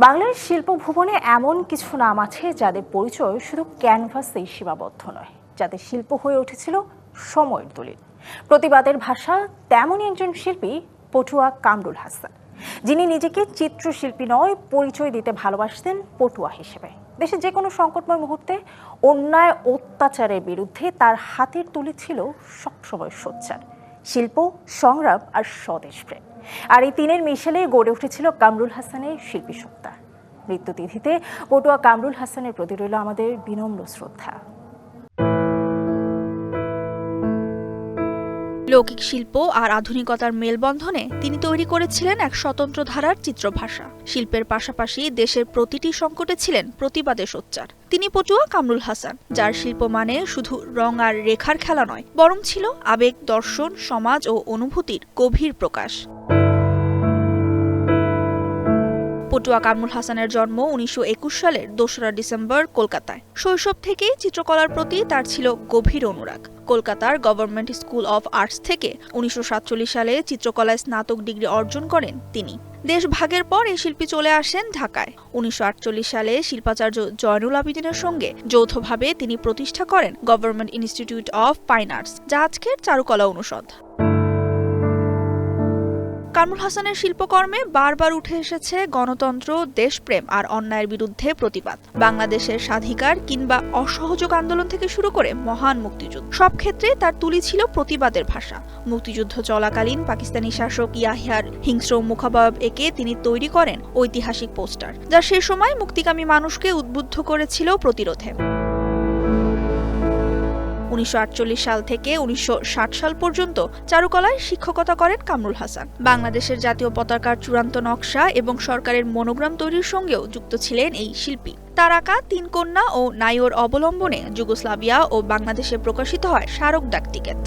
বাংলার শিল্প ভুবনে এমন কিছু নাম আছে যাদের পরিচয় শুধু ক্যানভাসেই সীমাবদ্ধ নয়, যাদের শিল্প হয়ে উঠেছিল সময়ের দলিল। প্রতিবাদের ভাষা তেমনই একজন শিল্পী পটুয়া কামরুল হাসান, যিনি নিজেকে চিত্রশিল্পী নয় পরিচয় দিতে ভালোবাসতেন পটুয়া হিসেবে। দেশে যে কোনো সংকটময় মুহূর্তে অন্যায় অত্যাচারের বিরুদ্ধে তার হাতের তুলি ছিল সবসময় সোচ্চার। শিল্প, সংগ্রাম আর স্বদেশপ্রেম, আর এই তিনের মিশেলে গড়ে উঠেছিল কামরুল হাসানের শিল্পী সত্তা। মৃত্যুতিথিতে পটুয়া কামরুল হাসানের প্রতি রইল আমাদের বিনম্র শ্রদ্ধা। লৌকিক শিল্প আর আধুনিকতার মেলবন্ধনে তিনি তৈরি করেছিলেন এক স্বতন্ত্র ধারার চিত্রভাষা। শিল্পের পাশাপাশি দেশের প্রতিটি সংকটে ছিলেন প্রতিবাদে সোচ্চার। তিনি পটুয়া কামরুল হাসান, যার শিল্প মানে শুধু রং আর রেখার খেলা নয়, বরং ছিল আবেগ, দর্শন, সমাজ ও অনুভূতির গভীর প্রকাশ। পটুয়া কামরুল হাসানের জন্ম 1921 সালের 2রা ডিসেম্বর কলকাতায়। শৈশব থেকেই চিত্রকলার প্রতি তার ছিল গভীর অনুরাগ। কলকাতার গভর্নমেন্ট স্কুল অফ আর্টস থেকে 1947 সালে চিত্রকলায় স্নাতক ডিগ্রি অর্জন করেন তিনি। দেশ ভাগের পর এই শিল্পী চলে আসেন ঢাকায়। 1948 সালে শিল্পাচার্য জয়নুল আবেদিনের সঙ্গে যৌথভাবে তিনি প্রতিষ্ঠা করেন government institute of fine arts, যা আজকের চারুকলা অনুষদ। কামরুল হাসানের শিল্পকর্মে বারবার উঠে এসেছে গণতন্ত্র, দেশপ্রেম আর অন্যায়ের বিরুদ্ধে প্রতিবাদ। বাংলাদেশের স্বাধিকার কিংবা অসহযোগ আন্দোলন থেকে শুরু করে মহান মুক্তিযুদ্ধ, সব ক্ষেত্রে তার তুলি ছিল প্রতিবাদের ভাষা। মুক্তিযুদ্ধ চলাকালীন পাকিস্তানি শাসক ইয়াহিয়ার হিংস্র মুখাবয়ব এঁকে তিনি তৈরি করেন ঐতিহাসিক পোস্টার, যা সে সময় মুক্তিকামী মানুষকে উদ্বুদ্ধ করেছিল প্রতিরোধে। 1948 সাল থেকে 1960 সাল পর্যন্ত চারুকলায় শিক্ষকতা করেন কামরুল হাসান। বাংলাদেশের জাতীয় পতাকার চূড়ান্ত নকশা এবং সরকারের মনোগ্রাম তৈরির সঙ্গেও যুক্ত ছিলেন এই শিল্পী। তার আঁকা 3 কন্যা ও নাইওর অবলম্বনে যুগোস্লাভিয়া ও বাংলাদেশে প্রকাশিত হয় স্মারক ডাক টিকেট।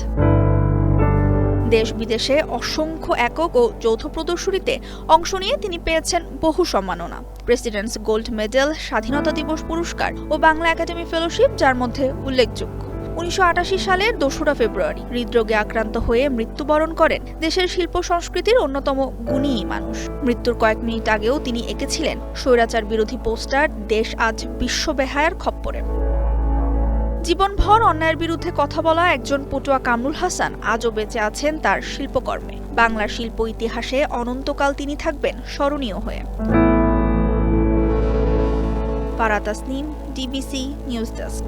দেশ বিদেশে অসংখ্য একক ও যৌথ প্রদর্শনীতে অংশ নিয়ে তিনি পেয়েছেন বহু সম্মাননা, প্রেসিডেন্টস গোল্ড মেডেল, স্বাধীনতা দিবস পুরস্কার ও বাংলা একাডেমি ফেলোশিপ, যার মধ্যে উল্লেখযোগ্য 1988 সালের 2রা ফেব্রুয়ারি হৃদরোগে আক্রান্ত হয়ে মৃত্যুবরণ করেন দেশের শিল্প সংস্কৃতির অন্যতম গুণী মানুষ। মৃত্যুর কয়েক মিনিট আগেও তিনি এঁকেছিলেন স্বৈরাচার বিরোধী পোস্টার দেশ আজ বিশ্ববেহায়ার খপ্পরে। জীবনভর অন্যায়ের বিরুদ্ধে কথা বলা একজন পটুয়া কামরুল হাসান আজও বেঁচে আছেন তার শিল্পকর্মে। বাংলার শিল্প ইতিহাসে অনন্তকাল তিনি থাকবেন স্মরণীয় হয়ে। Farah Tasnim, DBC news desk.